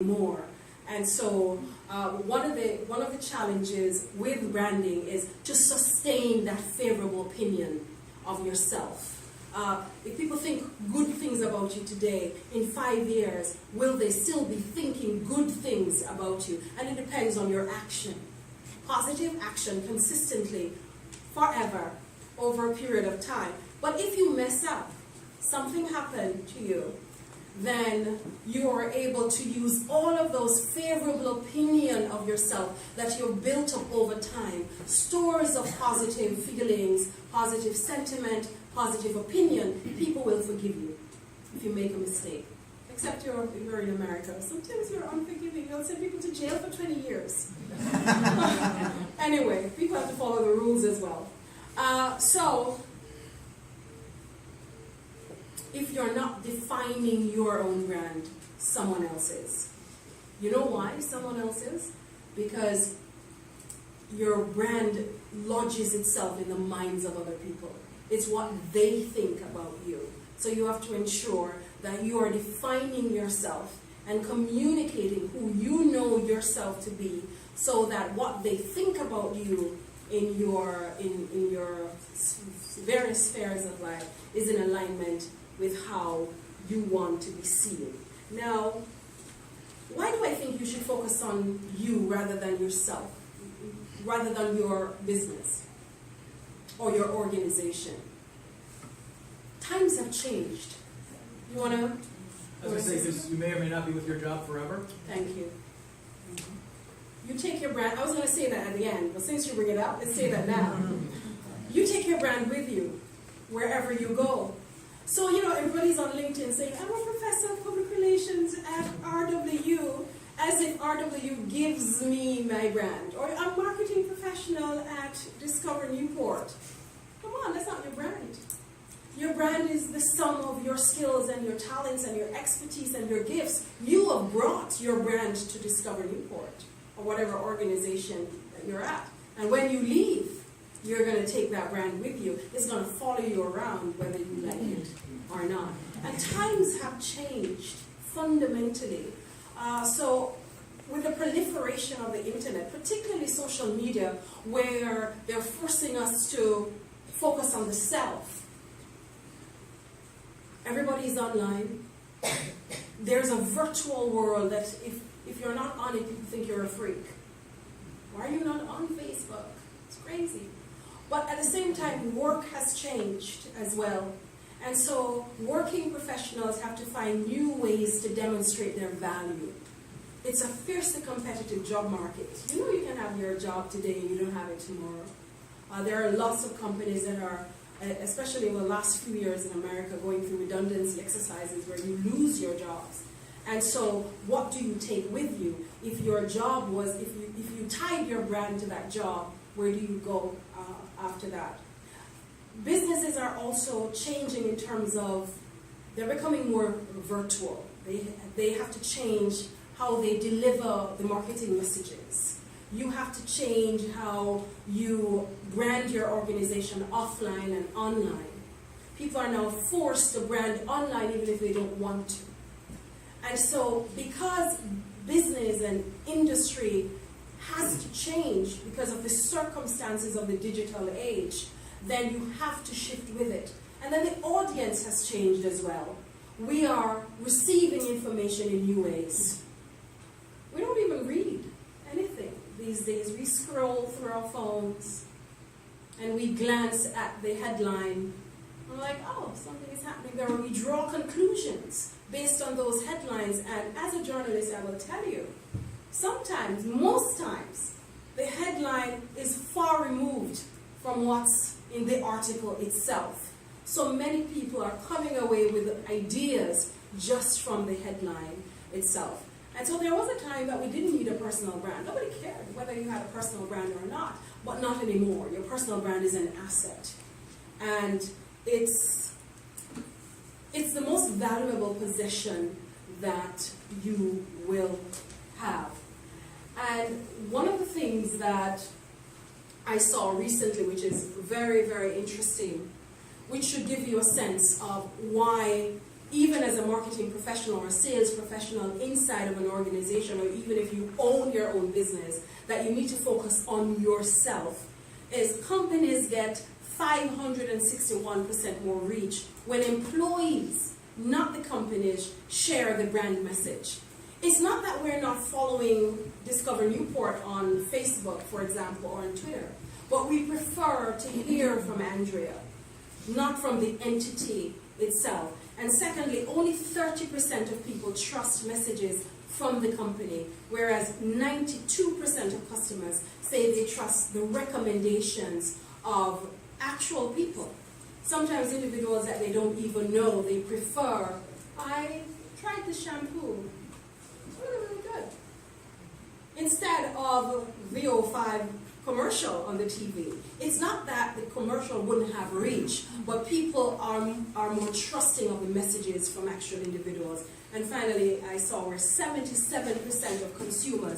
more. And so one of the challenges with branding is to sustain that favorable opinion of yourself. If people think good things about you today, in 5 years, will they still be thinking good things about you? And it depends on your action. Positive action consistently, forever, over a period of time. But if you mess up, something happened to you, then you are able to use all of those favorable opinion of yourself that you've built up over time, stores of positive feelings, positive sentiment, positive opinion. People will forgive you if you make a mistake. Except you're in America. Sometimes you're unforgiving. You'll send people to jail for 20 years. Anyway, people have to follow the rules as well. So, if you're not defining your own brand, someone else is. You know why someone else is? Because your brand lodges itself in the minds of other people. It's what they think about you. So you have to ensure that you are defining yourself and communicating who you know yourself to be, so that what they think about you in your various spheres of life is in alignment with how you want to be seen. Now, why do I think you should focus on you rather than yourself, rather than your business or your organization? Times have changed. You want to? I was going to say, because you may or may not be with your job forever. Thank you. You take your brand. I was going to say that at the end, but since you bring it up, let's say that now. You take your brand with you wherever you go. So, everybody's on LinkedIn saying, I'm a professor of public relations at RW, as if RW gives me my brand. Or I'm a marketing professional at Discover Newport. Come on, that's not your brand. Your brand is the sum of your skills and your talents and your expertise and your gifts. You have brought your brand to Discover Newport, or whatever organization that you're at. And when you leave, you're going to take that brand with you. It's going to follow you around whether you like it or not. And times have changed fundamentally. So with the proliferation of the internet, particularly social media, where they're forcing us to focus on the self, everybody's online. There's a virtual world that if you're not on it, people think you're a freak. Why are you not on Facebook? It's crazy. But at the same time, work has changed as well. And so working professionals have to find new ways to demonstrate their value. It's a fiercely competitive job market. You can have your job today and you don't have it tomorrow. There are lots of companies that are, especially over the last few years in America, going through redundancy exercises where you lose your jobs. And so what do you take with you? If your job was, if you tied your brand to that job, where do you go after that? Businesses are also changing in terms of, they're becoming more virtual. They have to change how they deliver the marketing messages. You have to change how you brand your organization offline and online. People are now forced to brand online even if they don't want to. And so because business and industry has to change because of the circumstances of the digital age, then you have to shift with it. And then the audience has changed as well. We are receiving information in new ways. We don't even read anything these days. We scroll through our phones and we glance at the headline. We're like, oh, something is happening there. We draw conclusions based on those headlines. And as a journalist, I will tell you, sometimes, most times, the headline is far removed from what's in the article itself. So many people are coming away with ideas just from the headline itself. And so there was a time that we didn't need a personal brand. Nobody cared whether you had a personal brand or not, but not anymore. Your personal brand is an asset. And it's the most valuable possession that you will have. And one of the things that I saw recently, which is very, very interesting, which should give you a sense of why even as a marketing professional or sales professional inside of an organization, or even if you own your own business, that you need to focus on yourself, is companies get 561% more reach when employees, not the companies, share the brand message. It's not that we're not following Discover Newport on Facebook, for example, or on Twitter, but we prefer to hear from Andrea, not from the entity itself. And secondly, only 30% of people trust messages from the company, whereas 92% of customers say they trust the recommendations of actual people. Sometimes individuals that they don't even know, they prefer, I tried the shampoo, it's really, really good. Instead of VO5 commercial on the TV. It's not that the commercial wouldn't have reach, but people are more trusting of the messages from actual individuals. And finally, I saw where 77% of consumers